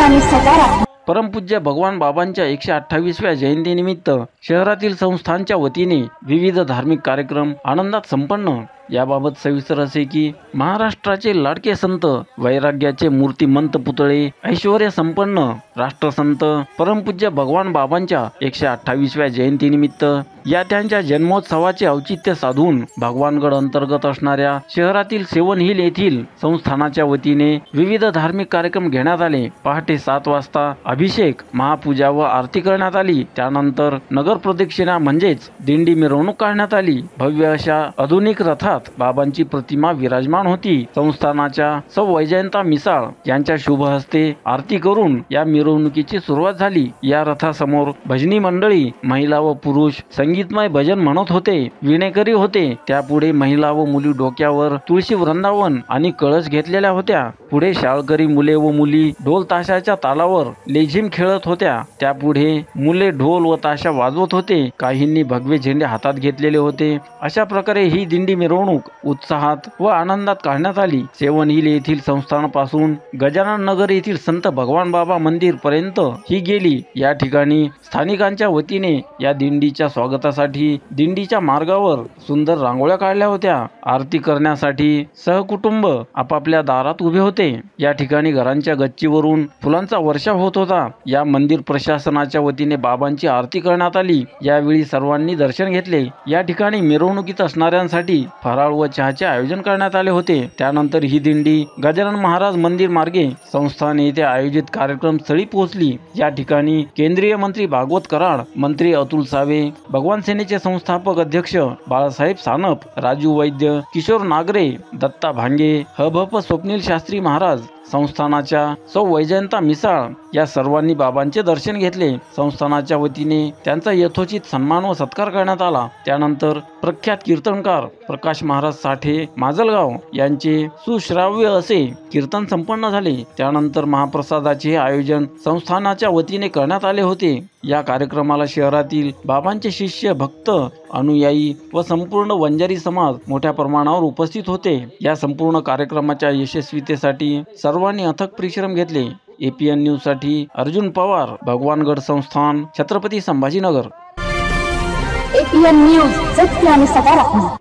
आणि सकारात्मक। परमपूज्य भगवान बाबांच्या 128व्या जयंतीनिमित्त शहरातील संस्थांच्या वतीने विविध धार्मिक कार्यक्रम आनंदात संपन्न। याबाबत सविस्तर असे की महाराष्ट्राचे लाडके संत, वैराग्याचे मूर्तिमंत पुतळे, ऐश्वर्य संपन्न राष्ट्रसंत परमपूज्य भगवान बाबांच्या 128व्या जयंतीनिमित्त या त्यांच्या जन्मोत्सवाचे औचित्य साधून भगवानगड अंतर्गत असणाऱ्या शहरातील सेवन हिल येथील संस्थानाच्या वतीने विविध धार्मिक कार्यक्रम घेण्यात आले। पहाटे 7 वाजता अभिषेक, महापूजा व आरती करण्यात आली। त्यानंतर नगर प्रदक्षिणा म्हणजेच दिंडी मिरवणूक काढण्यात आली। भव्य अशा आधुनिक रथात बाबांची प्रतिमा विराजमान होती। संस्थानाच्या सौ वैजयंता मिसाळ यांच्या शुभ हस्ते आरती करून या मिरवणुकीची सुरुवात झाली। या रथासमोर भजनी मंडळी, महिला व पुरुष संगीतमय भजन म्हणत होते, विणेकरी होते। त्यापुढे महिला व मुली डोक्यावर तुळशी वृंदावन आणि कळस घेतलेल्या होत्या। पुढे शाळकरी मुले व मुली ढोल ताशाच्या तालावर लेझिम खेळत होत्या। त्यापुढे मुले ढोल व ताशा वाजवत होते, काहींनी भगवे झेंडे हातात घेतलेले होते। अशा प्रकारे ही दिंडी मिरवणूक उत्साहात व आनंदात काढण्यात आली। सेवन हिल येथील संस्थानापासून गजानन नगर येथील संत भगवान बाबा मंदिर पर्यंत ही गेली। या ठिकाणी स्थानिकांच्या वतीने या दिंडीच्या स्वागतासाठी दिंडीच्या मार्गावर सुंदर रांगोळ्या काढल्या होत्या। आरती करण्यासाठी सहकुटुंब आपापल्या दारात उभे होते। या ठिकाणी घरांच्या गच्चीवरून फुलांचा वर्षाव होत होता। या मंदिर प्रशासनाच्या वतीने बाबांची आरती करण्यात आली। यावेळी सर्वांनी दर्शन घेतले। या ठिकाणी मिरवणुकीत असणाऱ्यांसाठी फराळ व चहाचे आयोजन करण्यात आले होते। त्यानंतर ही दिंडी गजानन महाराज मंदिर मार्गे संस्थान येथे आयोजित कार्यक्रम स्थळी पोहोचली। या ठिकाणी केंद्रीय मंत्री भागवत कराड, मंत्री अतुल सावे, भगवान सेनेचे संस्थापक अध्यक्ष बाळासाहेब सानप, राजू वैद्य, किशोर नागरे, दत्ता भांगे, हभप स्वप्नील शास्त्री महाराज, संस्थानाच्या सौ वैजयंता मिसाळ या सर्वांनी बाबांचे दर्शन घेतले। संस्थानाच्या वतीने त्यांचा यथोचित सन्मान व सत्कार करण्यात आला। त्यानंतर प्रख्यात कीर्तनकार प्रकाश महाराज साठे माजलगाव यांचे सुश्राव्य असे कीर्तन संपन्न झाले। त्यानंतर महाप्रसादाचे आयोजन संस्थानाच्या वतीने करण्यात आले होते। या कार्यक्रमाला शहरातील बाबांचे शिष्य, भक्त, अनुयायी व संपूर्ण वंजारी समाज मोठ्या प्रमाणावर उपस्थित होते। या संपूर्ण कार्यक्रमाच्या यशस्वीतेसाठी सर्वांनी अथक परिश्रम घेतले। APN न्यूज साठी अर्जुन पवार, भगवानगड संस्थान, छत्रपती संभाजीनगर। APN न्यूज सत्य आणि सकारात्मक।